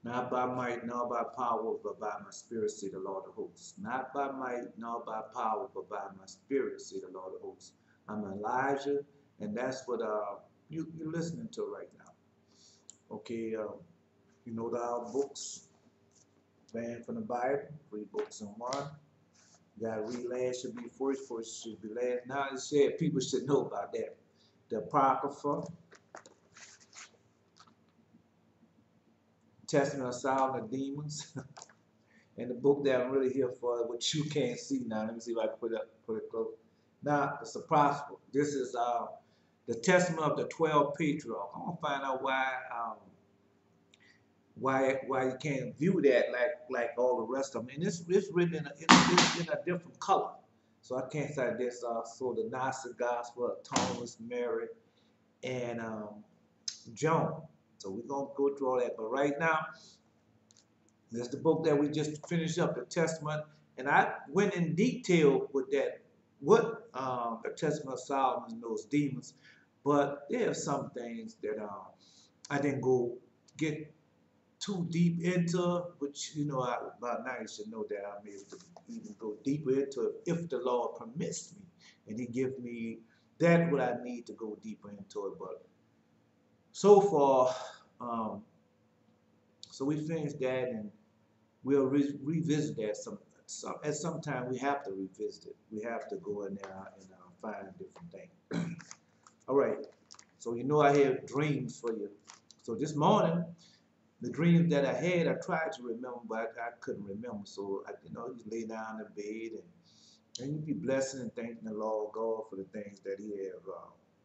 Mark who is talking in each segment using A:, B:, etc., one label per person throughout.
A: Not by might, nor by power, but by my spirit, say the Lord of hosts. Not by might, nor by power, but by my spirit, say the Lord of hosts. I'm Elijah, and that's what you're listening to right now. Okay, you know our books, banned from the Bible, 3 books in one. You gotta read last should be first, first should be last. Now it said people should know about that. The Apocrypha, Testament of Solomon of Demons, and the book that I'm really here for, which you can't see now. Let me see if I can put it close. Now it's a prosper. This is the Testament of the 12 Patriarchs. I'm gonna find out why you can't view that like all the rest of them. And it's written in a different color. So I can't say this. So the Gnostic Gospel of Thomas, Mary, and John. So we're gonna go through all that. But right now, there's the book that we just finished up, the Testament, and I went in detail with that, what the Testament of Solomon and those demons. But there are some things that I didn't go get too deep into, which by now you should know that I'm able to even go deeper into it if the Lord permits me, and He give me that what I need to go deeper into it. But so far, um, so we finished that, and we'll revisit that at some time. We have to revisit it. We have to go in there and find different things. All right. So I have dreams for you. So this morning, the dreams that I had, I tried to remember, but I couldn't remember. So just lay down in bed and you be blessing and thanking the Lord God for the things that He have.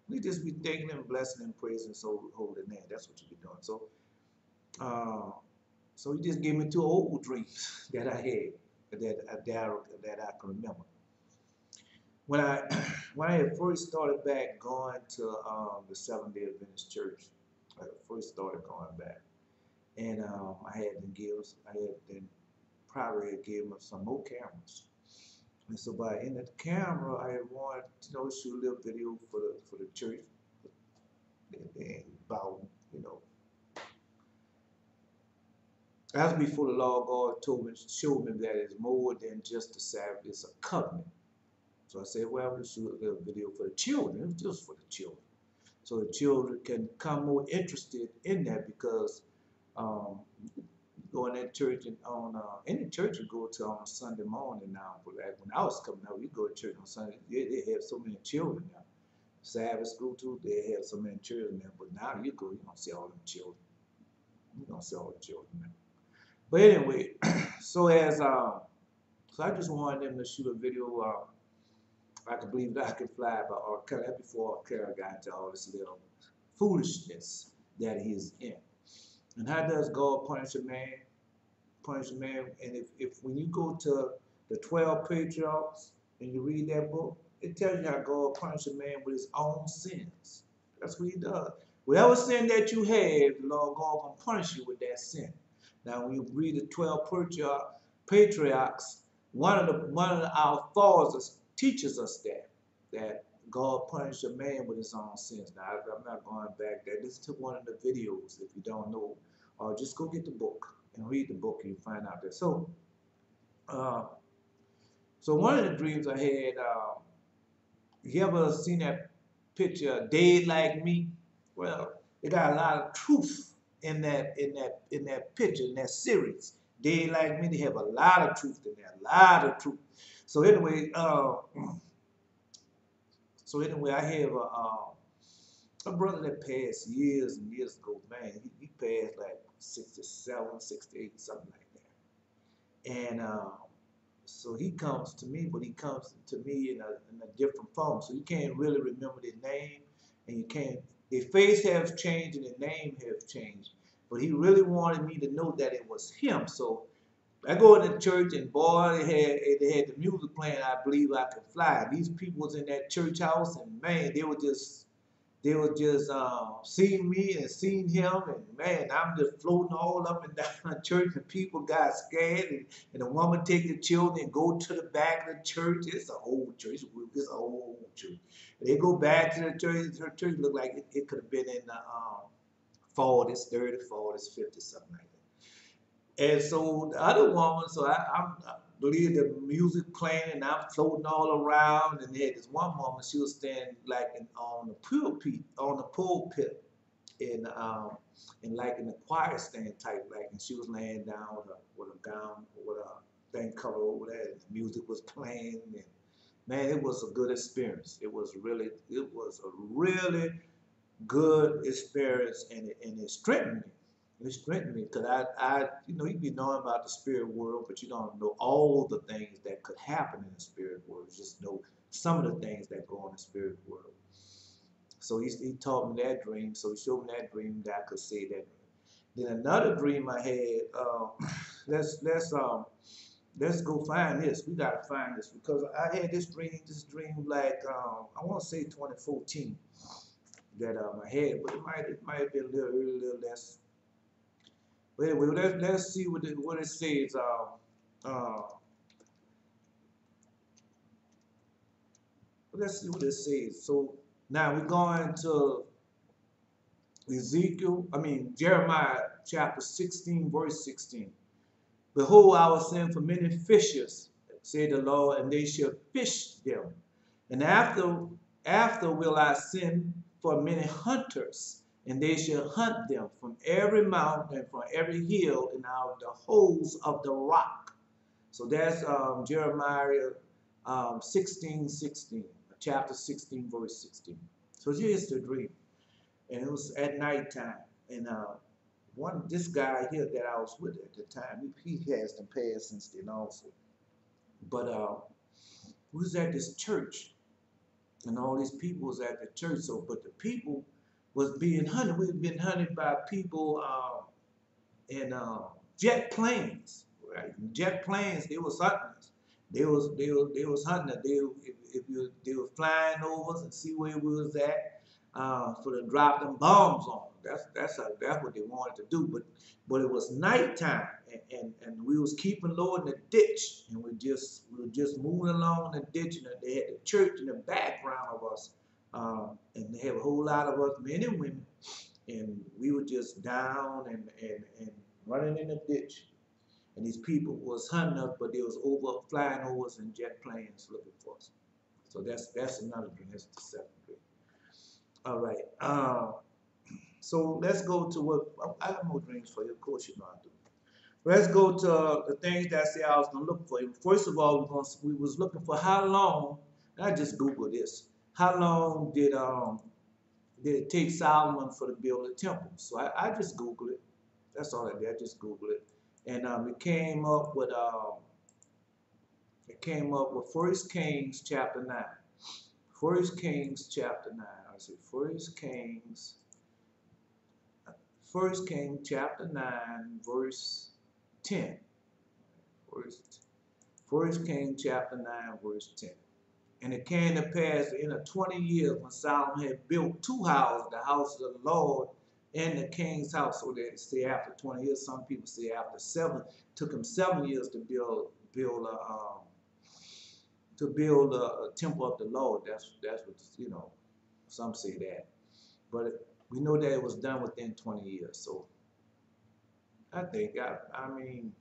A: We just be thanking Him, blessing and praising His holy name. That's what you be doing. Uh, so He just gave me 2 old dreams that I had that I can remember. When I when I had first started back going to the Seventh Day Adventist Church, I first started going back. And I had then probably gave them some more cameras. And so by in the camera, I had wanted shoot a little video for the church, and about that's before the Lord God showed me that it's more than just a Sabbath; it's a covenant. So I said, well, we'll shoot a little video for the children. It's just for the children, so the children can come more interested in that because. Um, Go in that church and on any church you go to on a Sunday morning now. But like when I was coming out, we go to church on Sunday. They have so many children now. Sabbath school too, they have so many children there. But now you don't see all them children. You don't see all the children now. But anyway, so I just wanted them to shoot a video. I could believe that I could fly, but that before Carol got into all this little foolishness that he is in. And how does God punish a man? Punish a man. And if when you go to the 12 patriarchs and you read that book, it tells you how God punished a man with his own sins. That's what He does. Whatever sin that you have, the Lord God gonna punish you with that sin. Now, when you read the 12 patriarchs, one of our fathers teaches us that God punished a man with his own sins. Now, I'm not going back there. Listen to one of the videos if you don't know, or just go get the book and read the book and you find out that. Uh, so one of the dreams I had, you ever seen that picture, Dead Like Me? Well, it got a lot of truth in that picture, in that series. Dead Like Me, they have a lot of truth in there, a lot of truth. So anyway, I have a brother that passed years and years ago. Man, he passed like 67, 68, something like that. And so he comes to me, but he comes to me in a different form. So you can't really remember their name, and you can't. Their face has changed and their name has changed. But he really wanted me to know that it was him. So I go into church and boy, they had the music playing. I believe I could fly. These people was in that church house, and man, they were just seeing me and seeing him, and man, I'm just floating all up and down the church, and people got scared, and the woman take the children and go to the back of the church. It's an old church. It's an old church. And they go back to the church. Her church looked like it could have been in the 40s, 30s, 40s, 50s, something like that. And so the other woman, so I believe the music playing and I'm floating all around. And they had this one woman, she was standing like on the pulpit in like in the choir stand type, like, and she was laying down with a gown, with a thing covered over there. And the music was playing, and man, it was a good experience. It was a really good experience, and it strengthened me. It strengthened me because you be knowing about the spirit world, but you don't know all the things that could happen in the spirit world. You just know some of the things that go on in the spirit world. So he taught me that dream. So he showed me that dream that I could say that. Then another dream I had. Let's let's um let's go find this. We gotta find this because I had this dream. This dream like I want to say 2014 that I had, but it might have been a little earlier, a little less. But anyway, let's see what it says. Uh, let's see what it says. So now we're going to Jeremiah chapter 16, verse 16. Behold, I will send for many fishers, said the Lord, and they shall fish them. And after will I send for many hunters, and they shall hunt them from every mountain and from every hill and out of the holes of the rock. So that's Jeremiah 16:16, chapter 16, verse 16. So here's the dream. And it was at nighttime. And this guy here that I was with at the time, he has been passed since then also. But we was at this church, and all these people was at the church. So, but the people was being hunted. We had been hunted by people in jet planes, right? Jet planes. They was hunting us. They was hunting us. They were flying over us and see where we was at, for to drop them bombs on them. That's what they wanted to do. But it was nighttime, and we was keeping low in the ditch, and we were just moving along the ditch, and they had the church in the background of us, and they had a whole lot of us men and women, and we were just down and running in the ditch. And these people was hunting us, but they was flying over us in jet planes looking for us. So that's another dream. That's the second dream. All right. So let's go to what I got more dreams for you. Of course, you know I do. Let's go to the things that I say I was gonna look for. First of all, we was looking for how long. And I just Googled this. How long did it take Solomon for to build a temple? So I just Googled it. That's all I did. I just Googled it, and it came up with First Kings chapter 9. First Kings chapter 9. I say First Kings chapter 9, verse 10. First Kings chapter 9, verse 10. And it came to pass in the 20 years when Solomon had built two houses, the house of the Lord and the king's house. So they say after 20 years, some people say after 7. It took him 7 years to build a temple of the Lord. That's what some say that. But we know that it was done within 20 years. So I think I mean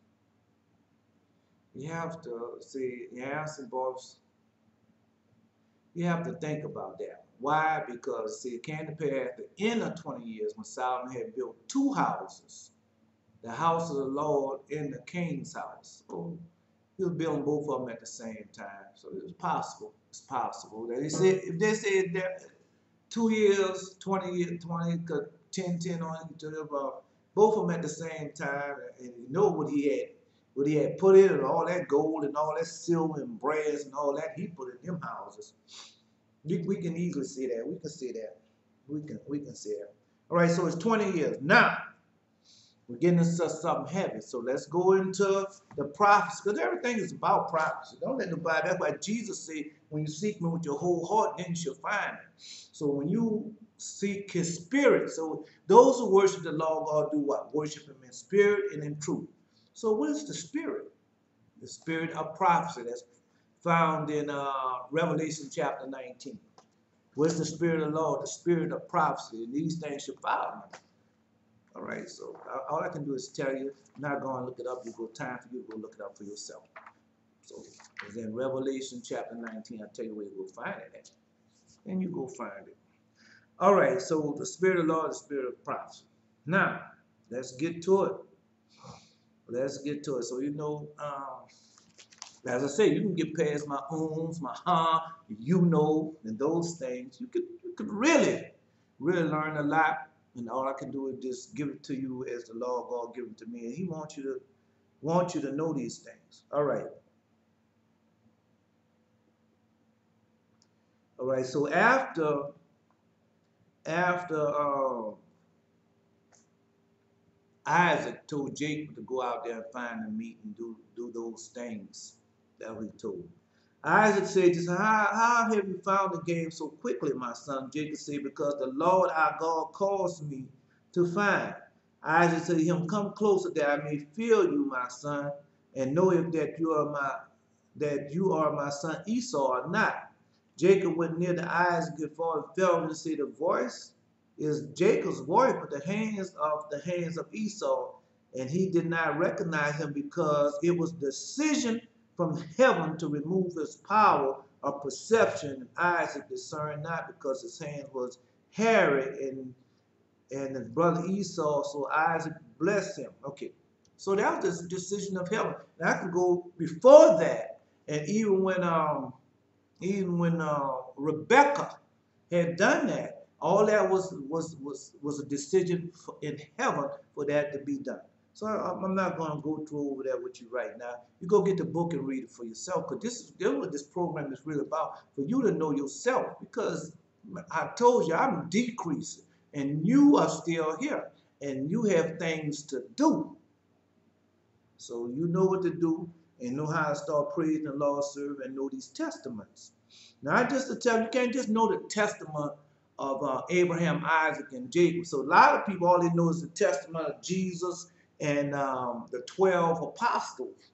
A: you have to see you have to think about that. Why? Because see, it came to pass at the end of 20 years when Solomon had built two houses, the house of the Lord and the king's house. So he was building both of them at the same time. So it was possible. It's possible that if they said that 2 years, 20 years, 20, 10 on each other, both of them at the same time, and you know what he had put in, and all that gold and all that silver and brass and all that he put in them houses. We can easily see that. We can see that. We can see that. All right, so it's 20 years. Now, we're getting into something heavy. So let's go into the prophecy, because everything is about prophecy. Don't let nobody, that's why Jesus said, when you seek me with your whole heart, then you shall find it. So when you seek his spirit, so those who worship the Lord God do what? Worship him in spirit and in truth. So what is the spirit? The spirit of prophecy. That's found in Revelation chapter 19. What's the spirit of the Lord? The spirit of prophecy. And these things shall follow me. All right, so all I can do is tell you, I'm not going to look it up. You go time for you to go look it up for yourself. So it's in Revelation chapter 19. I'll tell you where you go find it at. And you go find it. All right, so the Spirit of the Lord is the Spirit of prophecy. Now, let's get to it. Let's get to it. So, you know, as I say, you can get past my owns, my you know, and those things. You could really, really learn a lot. And all I can do is just give it to you as the Lord God give it to me. And He wants you to know these things. All right. All right. So after Isaac told Jacob to go out there and find and meet and do those things that he told. Isaac said, how have you found the game so quickly, my son? Jacob said, because the Lord our God caused me to find. Isaac said to him, come closer that I may feel you, my son, and know if that you are my son Esau or not. Jacob went near to Isaac and fell and said, the voice is Jacob's voice, but the hands of Esau, and he did not recognize him because it was decision from heaven to remove his power of perception. And Isaac discerned not because his hand was hairy and his brother Esau, so Isaac blessed him. Okay, so that was the decision of heaven. Now I can go before that, and even when Rebecca had done that, all that was a decision in heaven for that to be done. So I'm not going to go through over that with you right now. You go get the book and read it for yourself, because this is what this program is really about, for you to know yourself. Because I told you I'm decreasing, and you are still here, and you have things to do. So you know what to do, and know how to start praising the Lord, serve, and know these testaments. Now, just to tell you, you can't just know the testament of Abraham, Isaac, and Jacob. So a lot of people, all they know is the testament of Jesus and the 12 apostles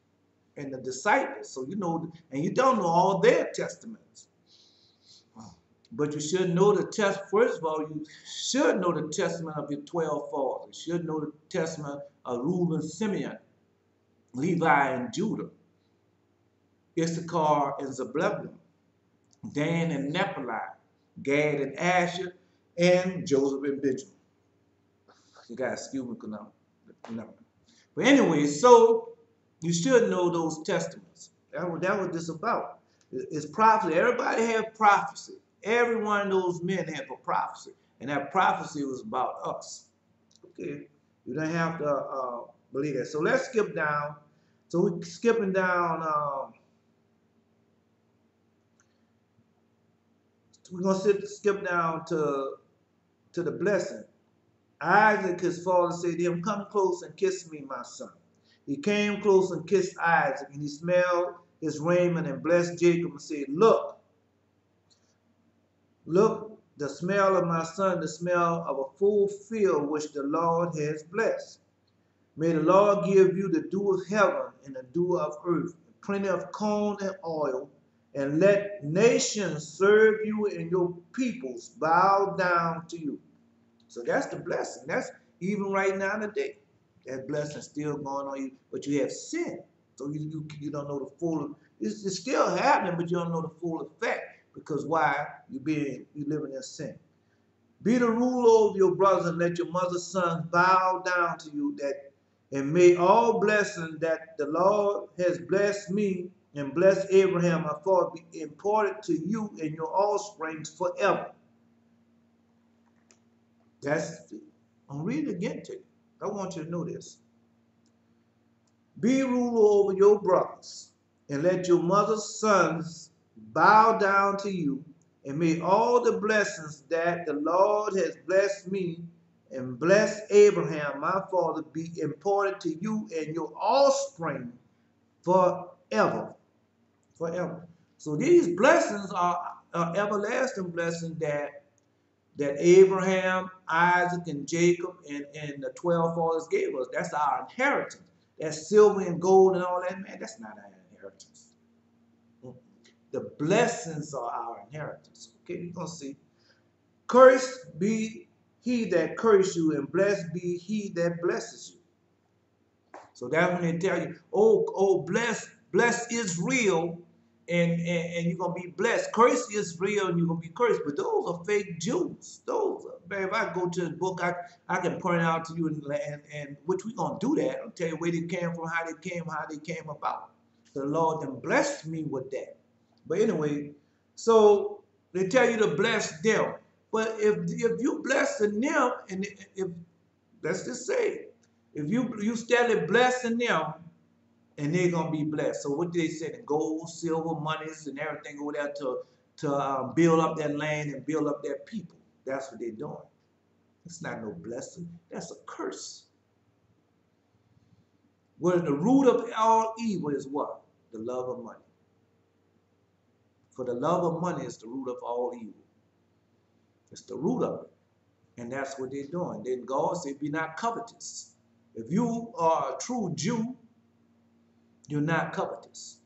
A: and the disciples. So you know, and you don't know all their testaments. But you should know the test. First of all, you should know the testament of your 12 fathers. You should know the testament of Reuben, Simeon, Levi, and Judah, Issachar and Zebulun, Dan and Naphtali, Gad and Asher, and Joseph and Benjamin. You guys excuse me because I'm. But anyway, so you should know those testaments. That was this about. It's prophecy. Everybody had prophecy. Every one of those men had a prophecy, and that prophecy was about us. Okay, you don't have to believe that. So let's skip down. So we're skipping down. We're gonna skip down to the blessing. Isaac, his father, said to him, come close and kiss me, my son. He came close and kissed Isaac, and he smelled his raiment and blessed Jacob and said, look, the smell of my son, the smell of a full field which the Lord has blessed. May the Lord give you the dew of heaven and the dew of earth, plenty of corn and oil, and let nations serve you and your peoples bow down to you. So that's the blessing. That's even right now today. That blessing is still going on you, but you have sin. So you don't know the full, it's still happening, but you don't know the full effect. Because why? You living in sin. Be the ruler over your brothers and let your mother's sons bow down to you, and may all blessings that the Lord has blessed me and blessed Abraham my father be imparted to you and your offspring forever. I'm reading it again to you. I want you to know this. Be ruler over your brothers, and let your mother's sons bow down to you, and may all the blessings that the Lord has blessed me and blessed Abraham, my father, be imparted to you and your offspring forever. Forever. So these blessings are everlasting blessings that Abraham, Isaac, and Jacob, and the 12 fathers gave us. That's our inheritance. That silver and gold and all that, man, that's not our inheritance. The blessings are our inheritance. Okay, you're going to see. Cursed be he that curse you, and blessed be he that blesses you. So that's when they tell you, oh, bless is real, and you're gonna be blessed. Curse is real, and you're gonna be cursed. But those are fake Jews. Those are, man, if I go to the book, I can point out to you, and which we gonna do that. I'll tell you where they came from, how they came about. The Lord then blessed me with that. But anyway, so they tell you to bless them. But if you blessing them, and if let's just say, if you steadily blessing them, and they're gonna be blessed. So what they said, gold, silver, monies, and everything over there to build up that land and build up their people. That's what they're doing. It's not no blessing. That's a curse. Well, the root of all evil is what? The love of money. For the love of money is the root of all evil. It's the root of it. And that's what they're doing. Then God said, be not covetous. If you are a true Jew, you're not covetous.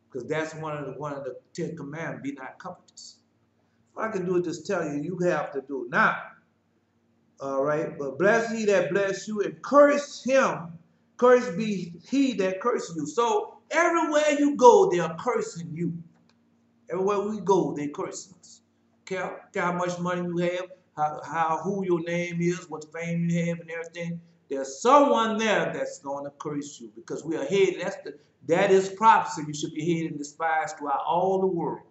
A: Because that's one of the 10 commandments, be not covetous. All I can do is just tell you, you have to do it now. All right, but bless he that bless you, and curse him. Curse be he that curses you. So everywhere you go, they are cursing you. Everywhere we go, they cursing us. Care how much money you have, who your name is, what fame you have, and everything. There's someone there that's going to curse you because we are hated. That is prophecy. You should be hated and despised throughout all the world,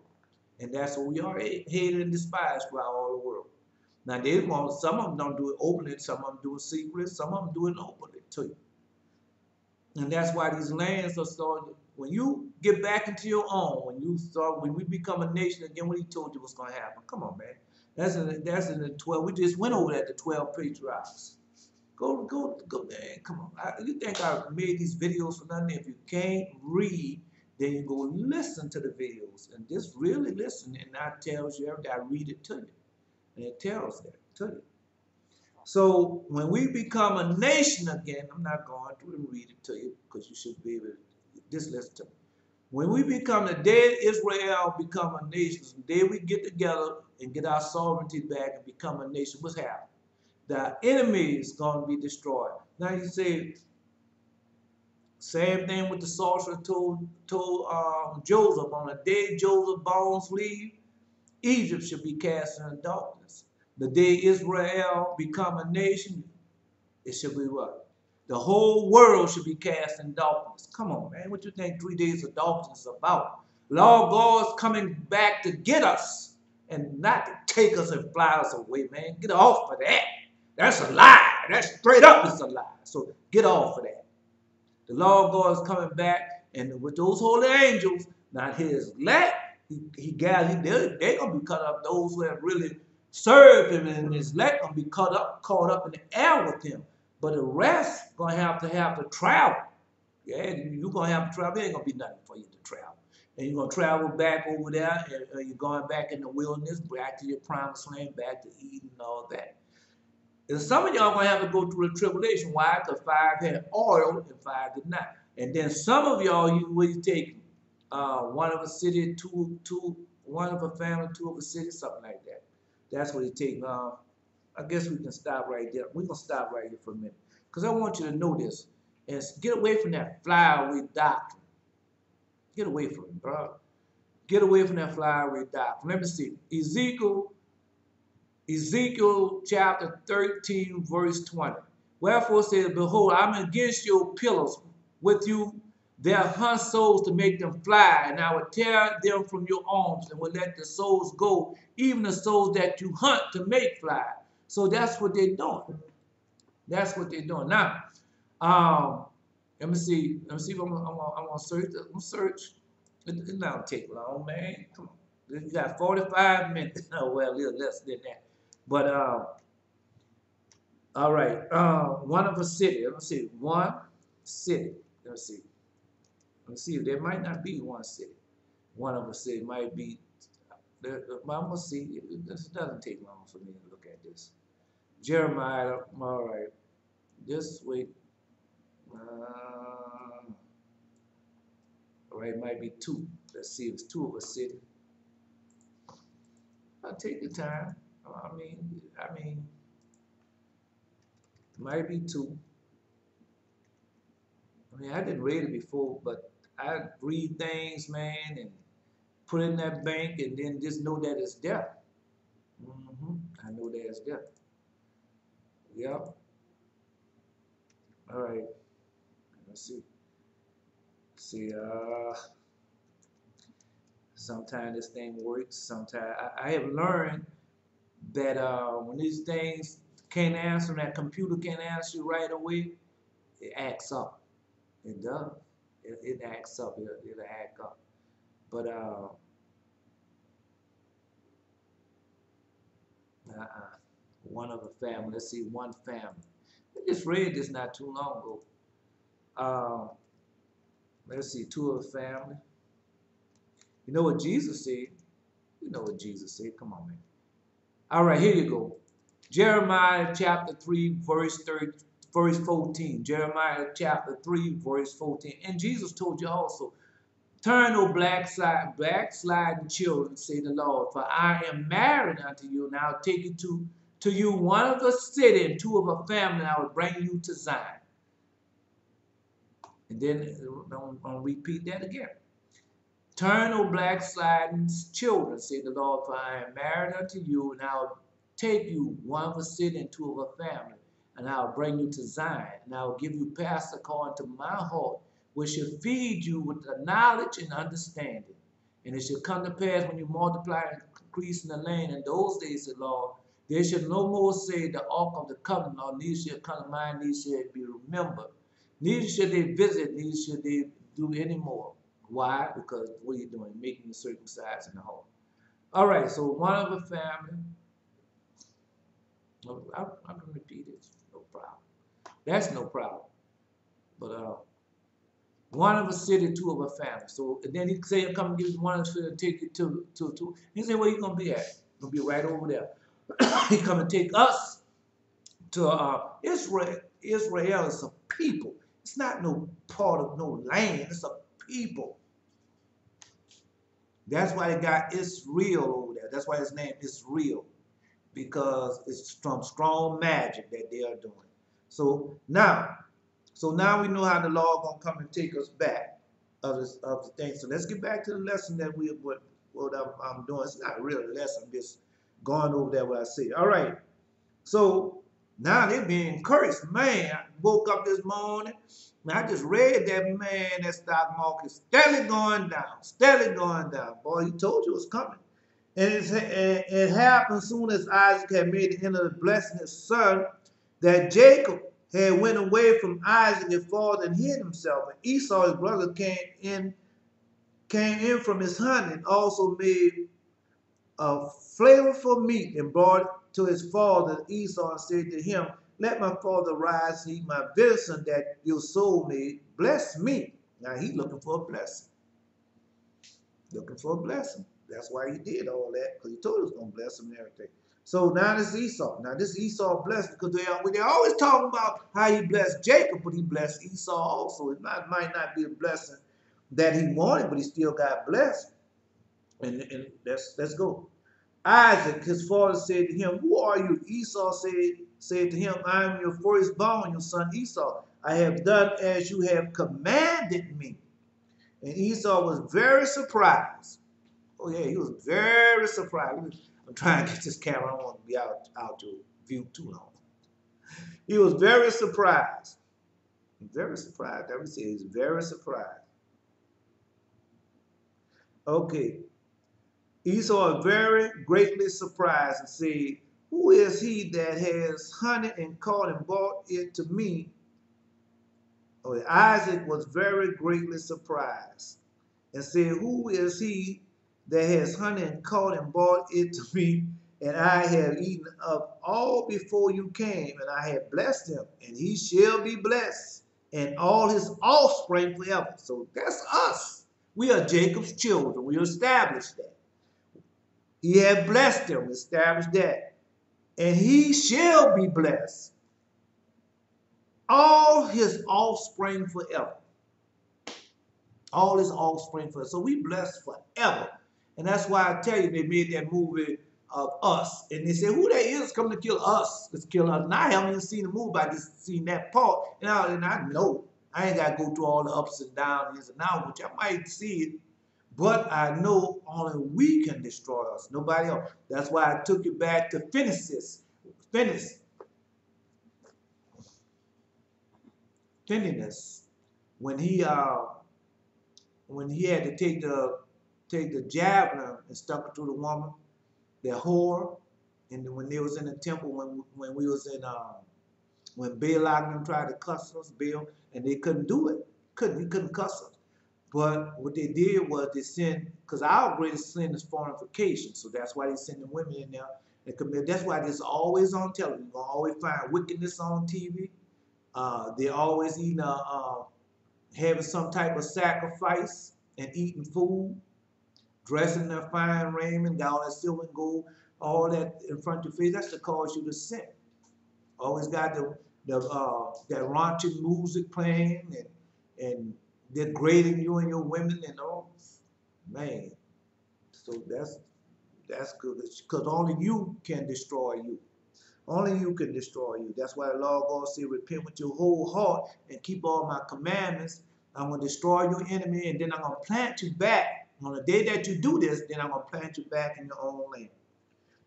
A: and that's what we are, hated and despised throughout all the world. Now some of them don't do it openly, some of them do it secretly, some of them do it openly too. And that's why these lands are starting. When you get back into your own, when we become a nation again, what he told you was going to happen. Come on, man. That's in the 12. We just went over that, the 12 patriarchs. Go, man. Come on. You think I made these videos for nothing? If you can't read, then you go listen to the videos and just really listen. And that tells you everything. I read it to you, and it tells that to you. So when we become a nation again, I'm not going to read it to you because you should be able to just listen to me. When we become the day Israel become a nation, the day we get together and get our sovereignty back and become a nation, what's happening? The enemy is going to be destroyed. Now you say, same thing with the sorcerer told Joseph, on the day Joseph's bones leave, Egypt should be cast in darkness. The day Israel become a nation, it should be what? The whole world should be cast in darkness. Come on, man. What you think 3 days of darkness is about? Lord God's coming back to get us and not to take us and fly us away, man. Get off of that. That's a lie. That's straight up is a lie. So get off of that. The Lord God is coming back, and with those holy angels, not his elect, they're going to be cut up. Those who have really served him, and his elect going to be caught up in the air with him. But the rest going to have to travel. Yeah, you're going to have to travel. There ain't going to be nothing for you to travel. And you're going to travel back over there, and you're going back in the wilderness, back to your promised land, back to Eden and all that. And some of y'all going to have to go through the tribulation. Why? Because 5 had oil and 5 did not. And then some of y'all, you take one of a city, one of a family, 2 of a city, something like that. That's what it takes. I guess we can stop right there. We're going to stop right here for a minute. Because I want you to know this. And get away from that flyaway doctrine. Get away from it, bro. Get away from that flyaway doctrine. Let me see. Ezekiel chapter 13, verse 20. Wherefore says, behold, I'm against your pillars with you. Their hunt souls to make them fly, and I will tear them from your arms and will let the souls go, even the souls that you hunt to make fly. So that's what they're doing. That's what they're doing. Now, let me see if I'm gonna search. I'm gonna search. It not take long, man. Come on. You got 45 minutes. Oh, well, a little less than that. But all right. One of a city. Let me see. One city. Let me see. Let's see, there might not be one city. One of a city might be. I'm gonna see. This doesn't take long for me to look at this. Jeremiah. All right. Just wait. All right, it might be 2. Let's see. It's 2 of a city. I'll take the time. I mean. Might be two. I mean, I didn't read it before, but I read things, man, and put it in that bank, and then just know that it's there. I know that it's there. Yep. All right. Let's see. See, sometimes this thing works. Sometimes I have learned that when these things can't answer, that computer can't answer you right away, it acts up. It does. It acts up. It'll act up. But one of the family. Let's see, one family. I just read this not too long ago. Uh, let's see, two of the family. You know what Jesus said? You know what Jesus said. Come on, man. All right, here you go. Jeremiah chapter 3, verse 14. Jeremiah chapter 3, verse 14. And Jesus told you also, turn, O backsliding children, say the Lord, for I am married unto you, and I'll take you to you one of the city and two of a family, and I will bring you to Zion. And then I'll repeat that again. Turn, O backsliding children, say the Lord, for I am married unto you, and I'll take you one of a city and two of a family, and I'll bring you to Zion, and I'll give you pasture according to my heart, which shall feed you with the knowledge and understanding. And it shall come to pass when you multiply and increase in the land in those days, said Lord, they shall no more say the ark of the covenant, nor neither shall come to mind, neither shall it be remembered. Neither shall they visit, neither shall they do any more. Why? Because what are you doing? Making you circumcised in the heart. All right, so one of the family, I can repeat it, no problem. That's no problem. But one of a city, two of a family. So and then he say, come and give you one of the city and take you to. He said, where you going to be at? You're going to be right over there. He come and take us to Israel. Israel is a people. It's not no part of no land. It's a people. That's why they got Israel over there. That's why his name is Israel, because it's from strong magic that they are doing. So now we know how the Lord gonna come and take us back of the thing. So let's get back to the lesson that what I'm doing. It's not really a lesson. I'm just going over there what I say. All right. So now they're being encouraged. Man, I woke up this morning. Man, I just read that, man, that stock market steadily going down, steadily going down. Boy, he told you it was coming. And it happened soon as Isaac had made the end of the blessing his son, that Jacob had went away from Isaac his father and hid himself. And Esau, his brother, came in from his hunting, and also made a flavorful meat and brought it to his father Esau and said to him, let my father rise and eat my venison that your soul may bless me. Now he's looking for a blessing. Looking for a blessing. That's why he did all that, because he told us going to bless him and everything. So now this Esau. Now this Esau blessed, because they're always talking about how he blessed Jacob, but he blessed Esau also. It might not be a blessing that he wanted, but he still got blessed. And let's go. Isaac, his father, said to him, who are you? Esau said to him, I am your firstborn, your son Esau. I have done as you have commanded me. And Esau was very surprised. Oh yeah, he was very surprised. I'm trying to get this camera. I don't want to be out your view too long. He was very surprised. Very surprised. That we say he's very surprised. Okay. Esau was very greatly surprised and said, who is he that has hunted and caught and brought it to me? Oh, Isaac was very greatly surprised and said, who is he that has hunted and caught and brought it to me? And I have eaten of all before you came, and I have blessed him, and he shall be blessed, and all his offspring forever. So that's us. We are Jacob's children. We established that. He had blessed them, established that. And he shall be blessed. All his offspring forever. All his offspring forever. So we blessed forever. And that's why I tell you, they made that movie of us. And they say, who that is coming to kill us? Let's kill us. And I haven't even seen the movie, I just seen that part. And I know I ain't got to go through all the ups and downs, ins and outs, which I might see it. But I know only we can destroy us, nobody else. That's why I took it back to Phineas. Phineas, when he had to take the javelin and stuck it to the woman, the whore, and when they was in the temple, when we was in when Balak and them tried to cuss us, Bill, and they couldn't do it. He couldn't cuss us. But what they did was they sent, because our greatest sin is fornication, so that's why they send the women in there and commit. That's why it's always on television. You're gonna always find wickedness on TV. They're always eating having some type of sacrifice and eating food, dressing their fine raiment, got all that silver and gold, all that in front of your face. That's to cause you to sin. Always got that raunchy music playing and degrading you and your women and all. Man, so that's good because only you can destroy you. Only you can destroy you. That's why the Lord God said, repent with your whole heart and keep all my commandments. I'm going to destroy your enemy, and then I'm going to plant you back. On the day that you do this, then I'm going to plant you back in your own land.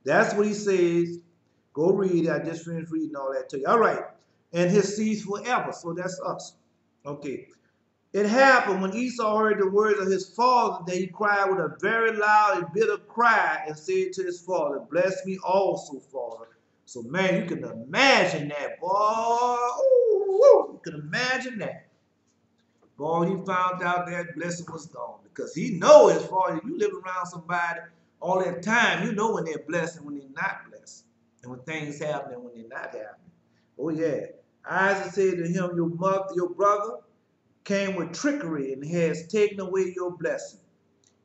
A: That's what he says. Go read it. I just finished reading all that to you. All right. And his seeds forever. So that's us. Okay. It happened when Esau heard the words of his father that he cried with a very loud and bitter cry and said to his father, bless me also, Father. So, man, you can imagine that, boy. Ooh, you can imagine that. Boy, he found out that blessing was gone because he know his father. You live around somebody all that time, you know when they're blessed and when they're not blessed. And when things happen and when they're not happening. Oh, yeah. Isaac said to him, your brother came with trickery and has taken away your blessing.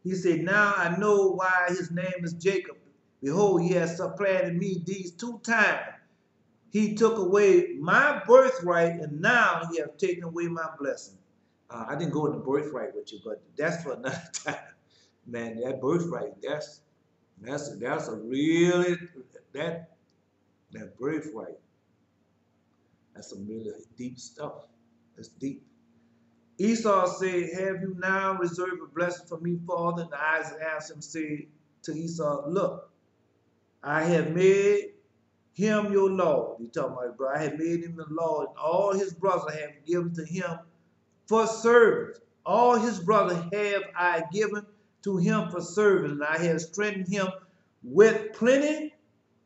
A: He said, now I know why his name is Jacob. Behold, he has supplanted me these 2 times. He took away my birthright, and now he has taken away my blessing. I didn't go into birthright with you, but that's for another time. Man, that birthright, that's a really, that birthright, that's some really deep stuff. That's deep. Esau said, have you now reserved a blessing for me, Father? And Isaac answered him, said to Esau, look, I have made him your Lord. He talking about his brother. I have made him the Lord, and all his brothers have given to him for service. All his brothers have I given to him for service, and I have strengthened him with plenty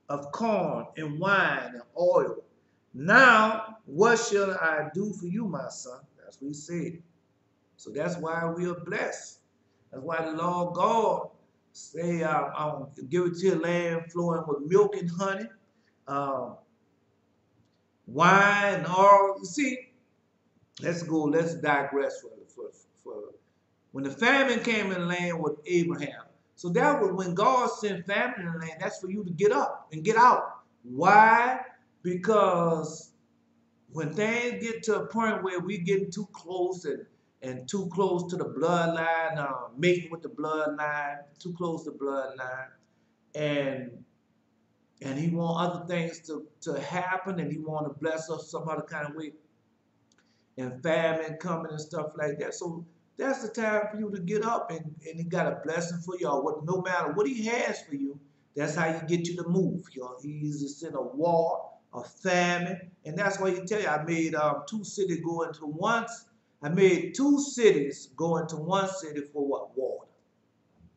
A: of corn and wine and oil. Now, what shall I do for you, my son? That's what he said. So that's why we are blessed. That's why the Lord God say, I'll give it to your land flowing with milk and honey, wine and oil. You see, let's digress for when the famine came in the land with Abraham. So that was when God sent famine in the land. That's for you to get up and get out. Why? Because when things get to a point where we getting too close and too close to the bloodline, mating with the bloodline, too close to the bloodline, and he want other things to happen, and he want to bless us some other kind of way, and famine coming and stuff like that. So that's the time for you to get up, and he got a blessing for y'all. No matter what he has for you, that's how you get you to move. He's just in a war, a famine, and that's why he tell you, I made 2 cities go into once. I made 2 cities go into 1 city for what? Water.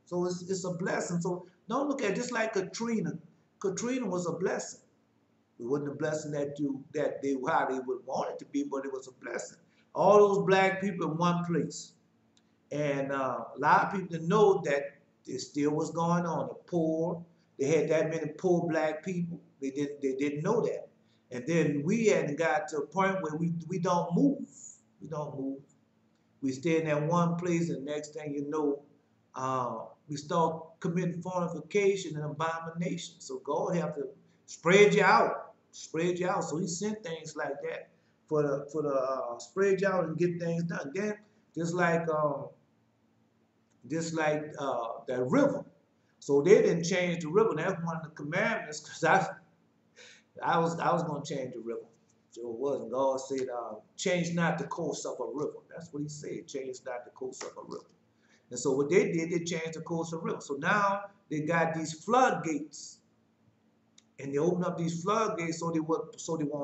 A: So it's a blessing. So don't look at it just like Katrina. Katrina was a blessing. It wasn't a blessing how they would want it to be, but it was a blessing. All those black people in one place. And a lot of people didn't know that it still was going on. The poor, they had that many poor black people. They didn't know that. And then we hadn't got to a point where we don't move. We don't move. We stay in that one place, and next thing you know, we start committing fornication and abomination. So God have to spread you out. Spread you out. So he sent things like that for the spread you out and get things done. Then just like that river. So they didn't change the river. That's one of the commandments, because I was going to change the river. So it wasn't. God said, change not the course of a river. That's what he said, change not the course of a river. And so what they did, they changed the course of the river. So now they got these floodgates. And they open up these floodgates so they want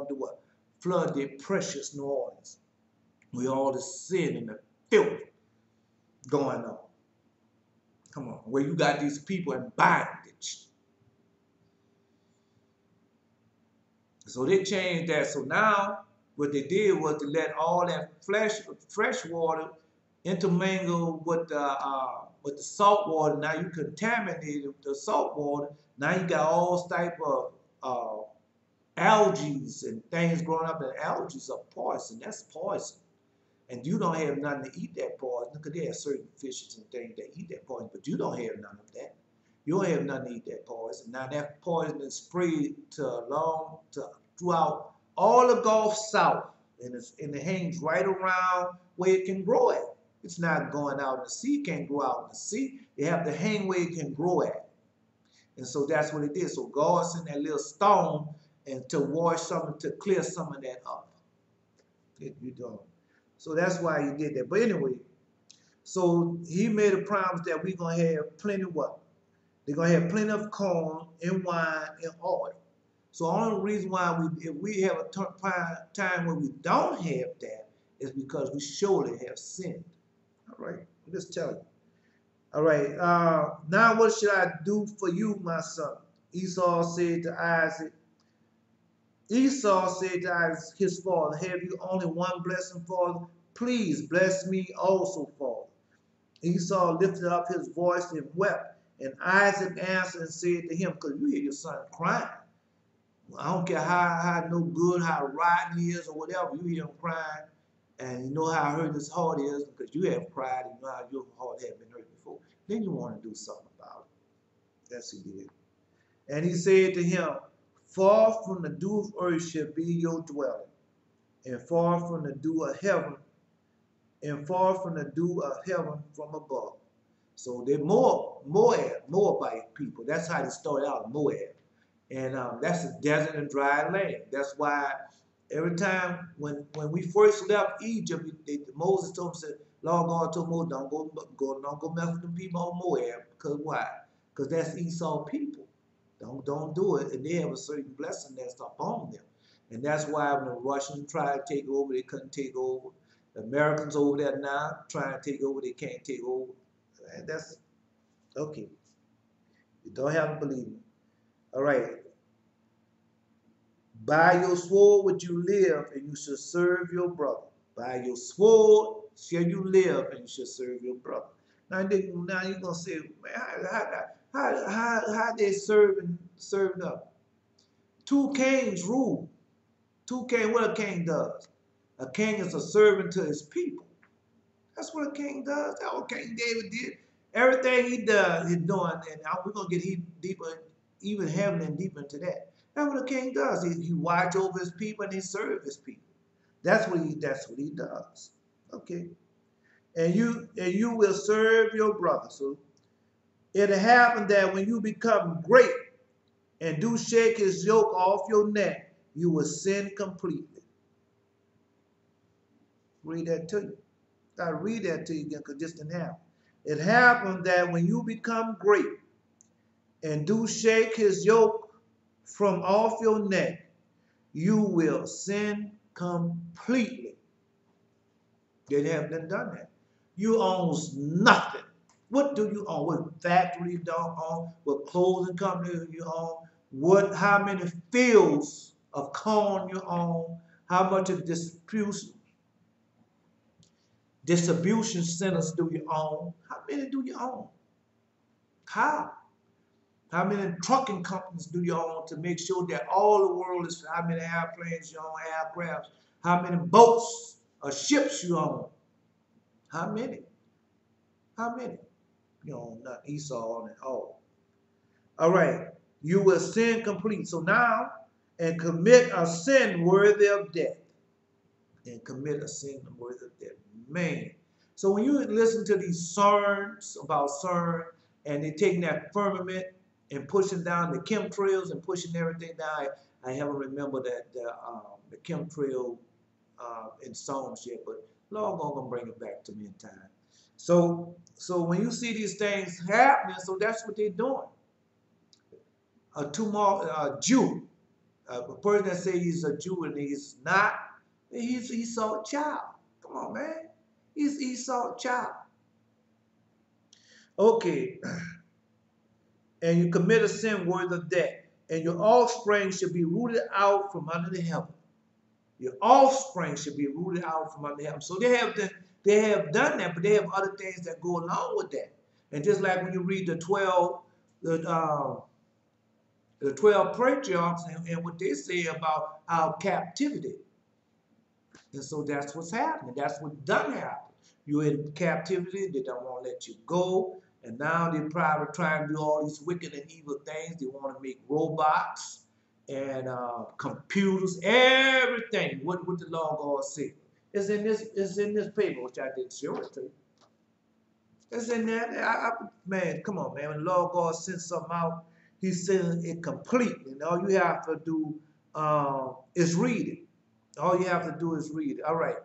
A: to do what? Flood their precious New Orleans with all the sin and the filth going on. Come on, where you got these people in bondage. So they changed that. So now what they did was to let all that fresh water intermingle with the salt water. Now you contaminated the salt water. Now you got all type of algae and things growing up, and algae are poison. That's poison. And you don't have nothing to eat that poison, because there are certain fishes and things that eat that poison, but you don't have none of that. You don't have nothing to eat that poison. Now that poison is sprayed throughout all the Gulf South, and it hangs right around where it can grow at. It's not going out in the sea. It can't grow out in the sea. It have to hang where it can grow at. And so that's what it did. So God sent that little stone and to wash something, to clear some of that up. You don't. So that's why he did that. But anyway, so he made a promise that we're going to have plenty of what? They're going to have plenty of corn and wine and oil. So the only reason why if we have a time when we don't have that is because we surely have sinned. All right, I'm just telling you. All right, now what should I do for you, my son? Esau said to Isaac, his father, have you only one blessing, father? Please bless me also, father. Esau lifted up his voice and wept. And Isaac answered and said to him, because you hear your son crying. I don't care how no good, how rotten he is or whatever, you hear him crying. And you know how hurt his heart is, because you have cried and you know how your heart had been hurt before. Then you want to do something about it. That's what he did. And he said to him, far from the dew of earth shall be your dwelling, and far from the dew of heaven, from above. So they're Moabite people. That's how they started out, Moab. And that's a desert and dry land. That's why every time when we first left Egypt, Moses told him, said, Lord God told Moses, don't go mess with the people on Moab. Because why? Because that's Esau people. Don't do it. And they have a certain blessing that's upon them. And that's why when the Russians tried to take over, they couldn't take over. The Americans over there now trying to take over, they can't take over. And that's okay. You don't have to believe me. All right. By your sword would you live, and you shall serve your brother. By your sword shall you live, and you shall serve your brother. Now you're gonna say, man, how they serving up? Two kings rule. What a king does? A king is a servant to his people. That's what a king does. That's what King David did. Everything he does, he's doing, and we're gonna get deeper, even heaven and deeper into that. That's what a king does. He watch over his people and he serve his people. That's what he does. Okay. And you will serve your brother. So it'll happen that when you become great and do shake his yoke off your neck, you will sin completely. Read that to you. Gotta read that to you again, because this didn't happen. It happened that when you become great and do shake his yoke from off your neck, you will sin completely. They haven't done that. You own nothing. What do you own? What factory you don't own? What clothing company you own? How many fields of corn you own? How much of distribution centers do you own? How many do you own? How? How many trucking companies do you own to make sure that all the world is, how many airplanes you own, aircrafts, how many boats or ships you own? How many? How many? You own nothing. Esau on it all. All right. You will sin complete. So now, and commit a sin worthy of death. And commit a sin worthy of death. Man. So when you listen to these sermons about CERN and they're taking that firmament and pushing down the chemtrails and pushing everything down. I haven't remembered that the chemtrail in songs yet, but Lord gonna bring it back to me in time. So when you see these things happening, so that's what they're doing. A Jew, a person that says he's a Jew and he's not, he's Esau's child. Come on, man. He's Esau's child. Okay. And you commit a sin worthy of death, and your offspring should be rooted out from under the heaven. Your offspring should be rooted out from under the heaven. So they have done that, but they have other things that go along with that. And just like when you read the 12 patriarchs and what they say about our captivity. And so that's what's happening. That's what done happen. You're in captivity. They don't want to let you go. And now they're probably trying to do all these wicked and evil things. They want to make robots and computers, everything. What the law God say? It's in this paper, which I didn't show it to you. It's in there. Man, come on, man. When the Lord God sends something out, He's sending it complete. And all you have to do is read it. All you have to do is read it. All right.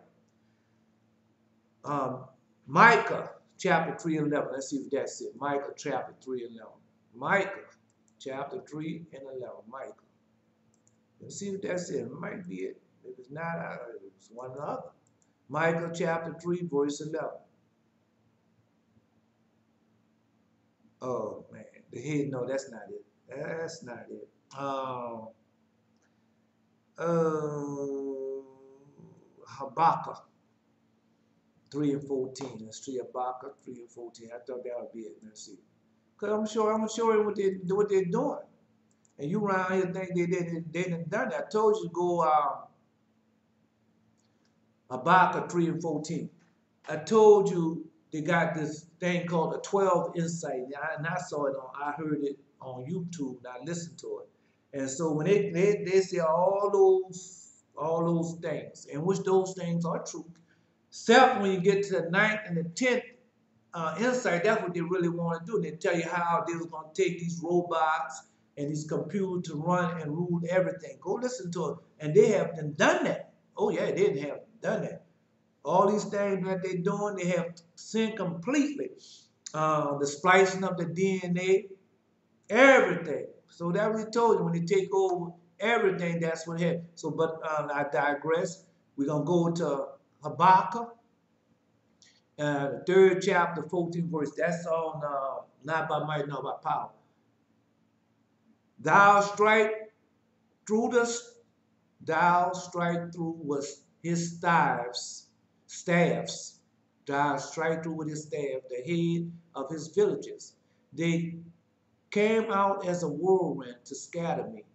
A: Micah chapter 3:11. Let's see if that's it. Micah chapter 3:11. Micah chapter 3:11. Micah. Let's see if that's it. It might be it. If it's not, it's one or the other. Micah chapter 3, verse 11. Oh, man. The head, no, that's not it. That's not it. Habakkuk 3:14. Let's see Habakkuk 3:14. I thought that would be it. Let's see. Because I'm sure what they're doing. And you around here think they didn't done that. I told you to go Habakkuk 3:14. I told you they got this thing called a 12 insight. And I saw it I heard it on YouTube and I listened to it. And so when they say all those things, and which those things are true, except when you get to the 9th and the 10th insight, that's what they really want to do. And they tell you how they was going to take these robots and these computers to run and rule everything. Go listen to it. And they have done that. Oh yeah, they have done that. All these things that they're doing, they have sinned completely. The splicing of the DNA, everything. So that we told you, when they take over everything, that's what happened. So, but I digress. We're going to go to Habakkuk, the 3rd chapter, 14th verse. That's on, not by might, not by power. Thou strike through with his staffs. Thou strike through with his staff, the head of his villages. They came out as a whirlwind to scatter me.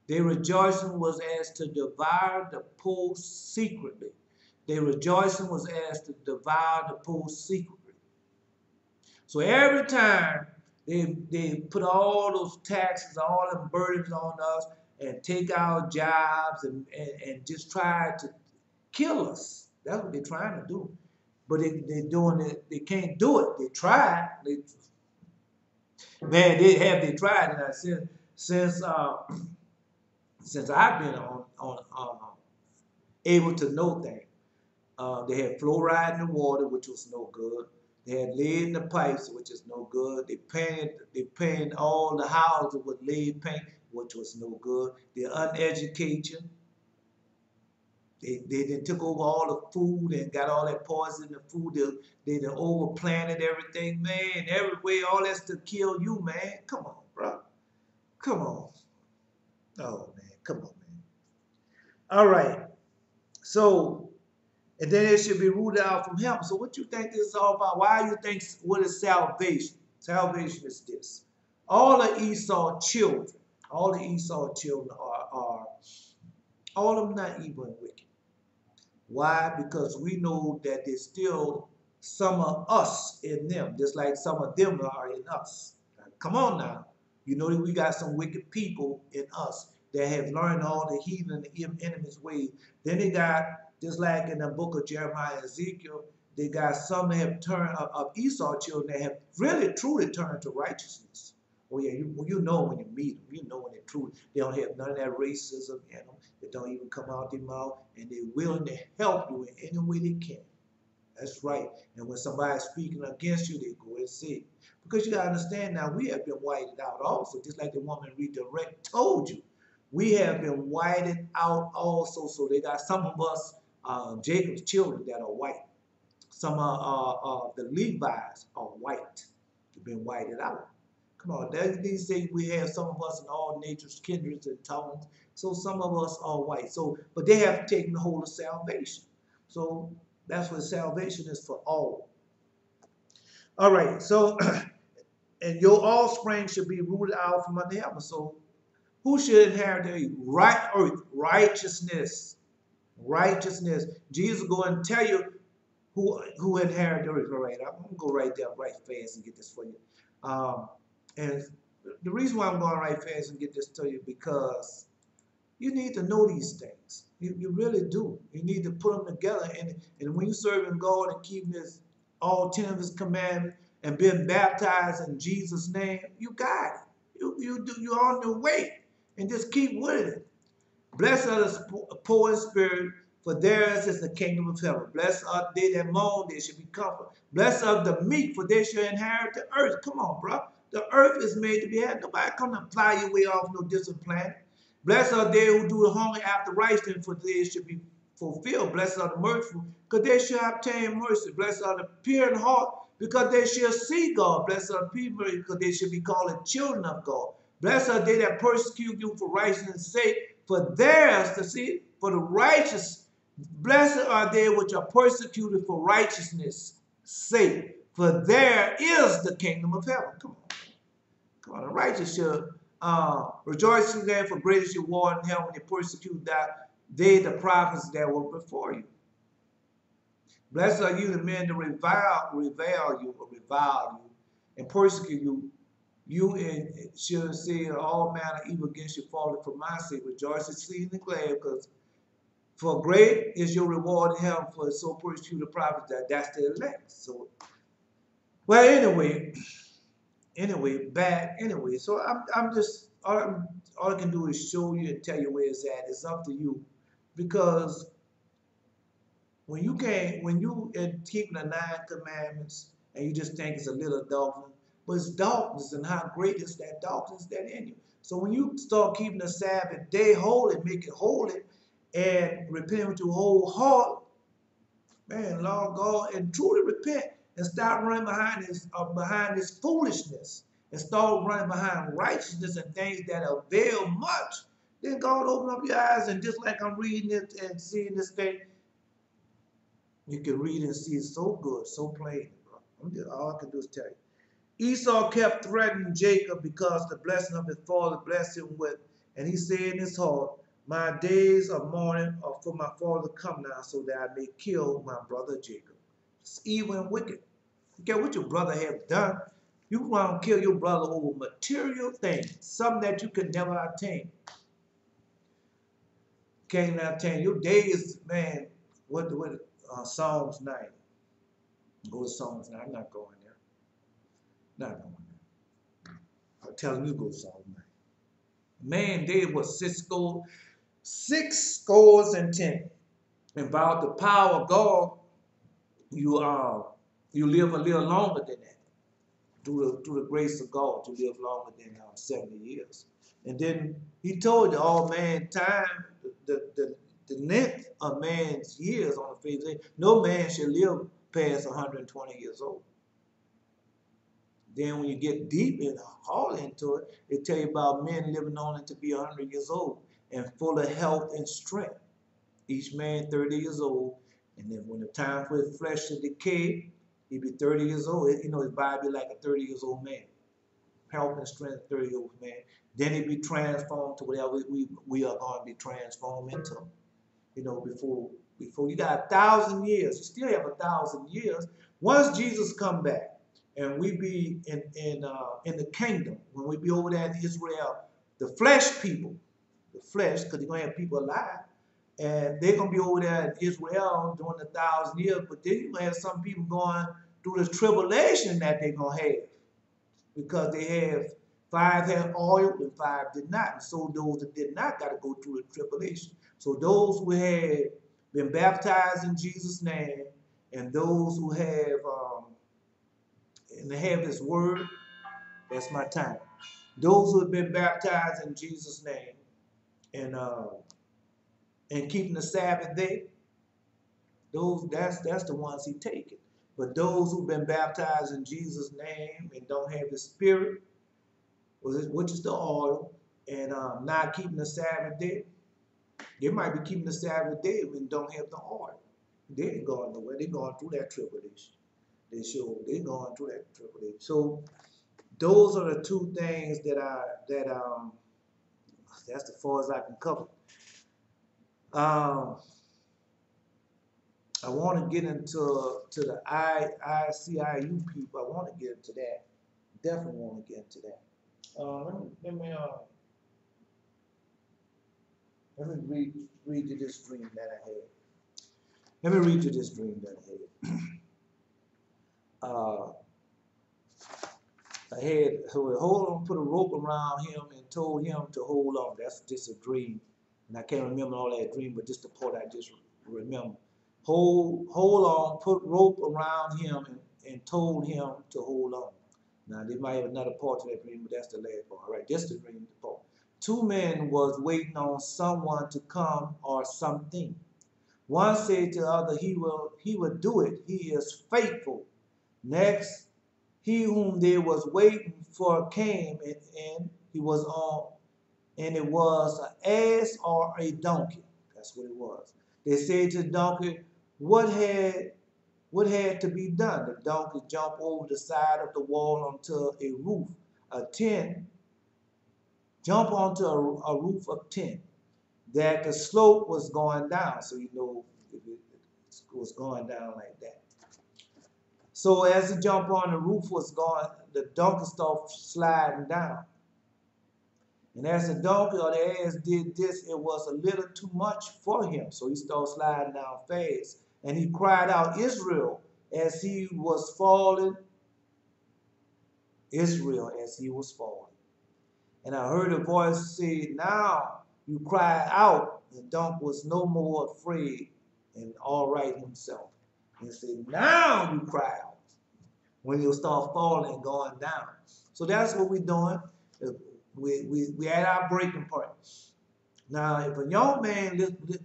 A: Their rejoicing was as to devour the poor secretly. Their rejoicing was as to devour the poor secretly. So every time they put all those taxes, all them burdens on us, and take our jobs and just try to kill us. That's what they're trying to do. But they're doing it. They can't do it. They tried. They tried, and since I've been on able to know things. They had fluoride in the water, which was no good. They had lead in the pipes, which is no good. They painted all the houses with lead paint, which was no good. They're uneducated. They took over all the food and got all that poison in the food. They overplanted everything, man. Everywhere, all that's to kill you, man. Come on, bro. Come on. Oh, man. Come on, man. All right. So, and then it should be rooted out from him. So what you think this is all about? Why you think, what is salvation? Salvation is this. All the Esau children are all of them not evil and wicked. Why? Because we know that there's still some of us in them, just like some of them are in us. Now, come on now. You know that we got some wicked people in us that have learned all the heathen and enemy's ways. Then they got Just like in the book of Jeremiah and Ezekiel, they got some that have turned of Esau children that have really truly turned to righteousness. Oh yeah, you know when you meet them, you know when they truly, they don't have none of that racism in them. They don't even come out their mouth, and they're willing to help you in any way they can. That's right. And when somebody's speaking against you, they go and say it. Because you got to understand now, we have been whited out also, just like the woman redirect told you. We have been whited out also. So they got some of us, Jacob's children, that are white. Some of the Levites are white. They've been whited out. Come on, these days we have some of us in all natures, kindreds, and tongues. So some of us are white. So, but they have taken the hold of salvation. So that's what salvation is for all. All right. So, and your offspring should be rooted out from under heaven. So, who should inherit the right earth? Righteousness. Righteousness. Jesus is going to tell you who inherited the earth. All right. I'm going to go right there right fast and get this for you. And the reason why I'm going right fast and get this to you because you need to know these things. You really do. You need to put them together. And when you're serving God and keeping all 10 of his commandments and being baptized in Jesus' name, you got it. You're on your way. And just keep with it. Blessed are the poor in spirit, for theirs is the kingdom of heaven. Blessed are they that mourn, they shall be comforted. Blessed are the meek, for they shall inherit the earth. Come on, bro. The earth is made to be had. Nobody come to fly your way off no distant planet. Blessed are they who do hunger after righteousness, for they shall be fulfilled. Blessed are the merciful, because they shall obtain mercy. Blessed are the pure in heart, because they shall see God. Blessed are the people, because they shall be called the children of God. Blessed are they that persecute you for righteousness' sake, for theirs, to see, for the righteous. Blessed are they which are persecuted for righteousness' sake, for there is the kingdom of heaven. Come on. Come on, the righteous shall rejoice in them, for great is your reward in heaven when they persecute the prophets that were before you. Blessed are you, the men that revile you, and persecute you. You shall see all manner of evil against you falling for my sake. Rejoice exceeding and glad, because for great is your reward in heaven, for so persecute the prophets that's the elect. So, well, anyway. So I'm just all I can do is show you and tell you where it's at. It's up to you, because when you keeping the 9 commandments and you just think it's a little darkness, but it's darkness, and how great is that darkness that in you? So when you start keeping the Sabbath day holy, make it holy, and repent with your whole heart, man, Lord God, and truly repent and stop running behind this foolishness, and start running behind righteousness and things that avail much. Then God open up your eyes, and just like I'm reading it and seeing this thing, you can read and see it so good, so plain, bro. All I can do is tell you. Esau kept threatening Jacob because the blessing of his father blessed him with, and he said in his heart, my days of mourning are for my father come now, so that I may kill my brother Jacob. It's evil and wicked. You care what your brother have done. You want to kill your brother over material things, something that you could never attain. Can't attain. Your days, man, Psalms 9. Go to Psalms 9. I'm not going there. Not going there. I'm telling you, go to Psalms 9. Man, David was 6 scores and 10. And by the power of God, you live a little longer than that. Through the grace of God, you live longer than 70 years. And then he told you all mankind, the length of man's years on the face of the earth, no man shall live past 120 years old. Then when you get deep and hard into it, it tell you about men living only to be 100 years old and full of health and strength. Each man 30 years old. And then when the time for his flesh to decay, he'd be 30 years old. You know, his body be like a 30 years old man. Health and strength, 30 years old man. Then he'd be transformed to whatever we are going to be transformed into. You know, before you got 1,000 years, you still have 1,000 years. Once Jesus come back, and we be in the kingdom, when we be over there in Israel, the flesh people, because you're going to have people alive, And they're gonna be over there in Israel during 1,000 years, but then you're gonna have some people going through the tribulation that they're gonna have because they have five had oil and five did not. And so those that did not got to go through the tribulation. So those who had been baptized in Jesus' name and those who have and they have this word, that's my time. Those who have been baptized in Jesus' name and keeping the Sabbath day, those that's the ones he taken. But those who've been baptized in Jesus' name and don't have the Spirit, which is the oil, and not keeping the Sabbath day, they might be keeping the Sabbath day and don't have the oil. They ain't going nowhere. They're going through that tribulation. They're going through that tribulation. So those are the two things that that's as far as I can cover. I want to get into the ICIU people. I want to get into that. Definitely want to get into that. Let me read you this dream that I had. Let me read you this dream that I had hold on, put a rope around him and told him to hold on. That's just a dream. And I can't remember all that dream, but just the part I just remember. Hold on, put rope around him and told him to hold on. Now, they might have another part to that dream, but that's the last part. All right, just the dream part. Two men was waiting on someone to come or something. One said to the other, he will do it. He is faithful. Next, he whom they was waiting for came, and he was on, and it was an ass or a donkey. That's what it was. They said to the donkey, what had to be done? The donkey jumped over the side of the wall onto a roof, a tent, jump onto a roof of tent. That the slope was going down, so you know it was going down like that. So as the jump on the roof was going, the donkey started sliding down. And as the donkey or the ass did this, it was a little too much for him. So he started sliding down fast. And he cried out, Israel, as he was falling. Israel, as he was falling. And I heard a voice say, now you cry out. The donkey was no more afraid and all right himself. And he said, now you cry out when you start falling and going down. So that's what we're doing. We at our breaking point. Now, if a young man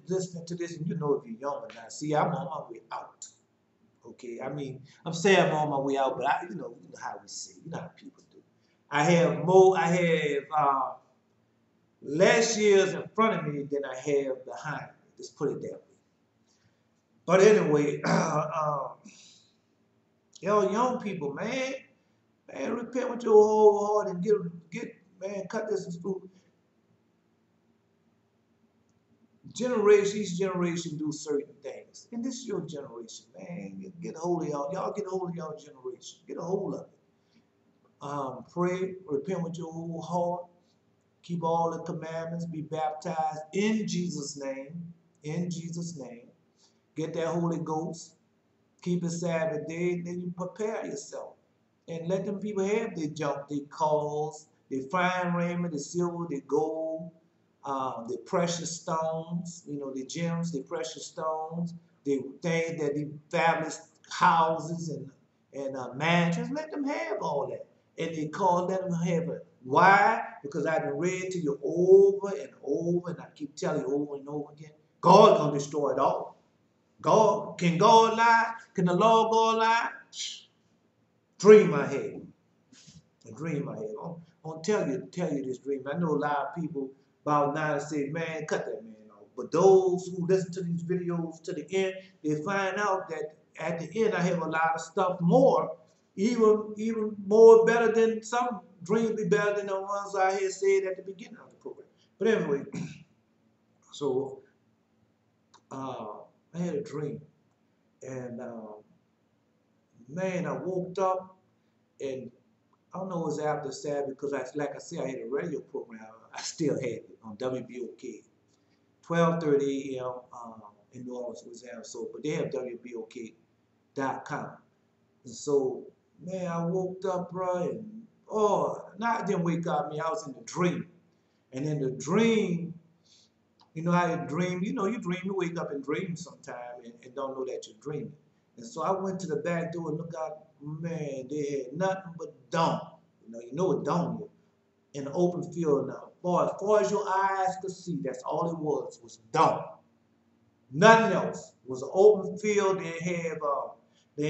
A: listening to this, and you know if you're young or not, see, I'm on my way out. Okay, I mean, I'm saying I'm on my way out, but you know how we say, you know how people do. I have less years in front of me than I have behind me. Just put it that way. But anyway, young people, man, repent with your whole heart and get man, cut this through. Each generation do certain things. And this is your generation, man. Get a hold of y'all. Y'all get a hold of y'all generation. Get a hold of it. Pray, repent with your whole heart. Keep all the commandments. Be baptized in Jesus' name. In Jesus' name. Get that Holy Ghost. Keep a Sabbath day. Then you prepare yourself. And let them people have their junk, their cars, their fine raiment, their silver, their gold, the precious stones, you know, the gems, the precious stones, the things that the fabulous houses and mansions. Let them have all that. And they let them have it. Why? Because I've been read to you over and over, and I keep telling you over and over again, God's going to destroy it all. Can God lie? Can the Lord God lie? Dream I had. A dream I had. I'll tell you this dream. I know a lot of people about now say, man, cut that man off. But those who listen to these videos to the end, they find out that at the end I have a lot of stuff more, even more better than some dreams be better than the ones I had said at the beginning of the program. But anyway, so I had a dream. And man, I woke up and I don't know it was after Saturday because like I said, I had a radio program. I still had it on WBOK 12:30 a.m. In New Orleans, Louisiana. So, but they have WBOK.com. And so, man, I woke up, bro, and I didn't wake up. I mean, I was in the dream. And in the dream, you know how you dream, you dream, you wake up and dream sometime and don't know that you're dreaming. And so I went to the back door and looked out, man, they had nothing but dung. You know what dung is. In the open field now. Boy, as far as your eyes could see, that's all it was dung. Nothing else. It was an open field. They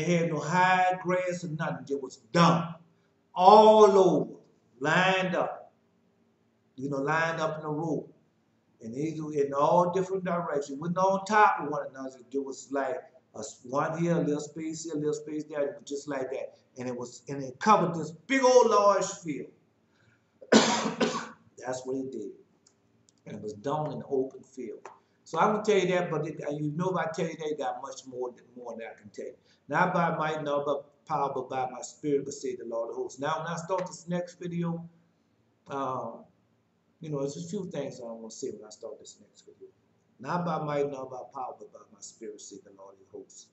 A: had no high grass or nothing. It was dung. All over. Lined up. Lined up in a row. And these were in all different directions. Wasn't on top of one another. It was like one here, a little space here, a little space there. It was just like that. And it covered this big old large field. That's what it did. And it was done in the open field. So I'm gonna tell you that, but if I tell you that, got much more than I can tell you. Not by might, not by power, but by my spirit, but say the Lord of hosts. Now, when I start this next video, there's a few things I want to say when I start this next video. Not by might, not by power, but by my spirit, say the Lord of hosts.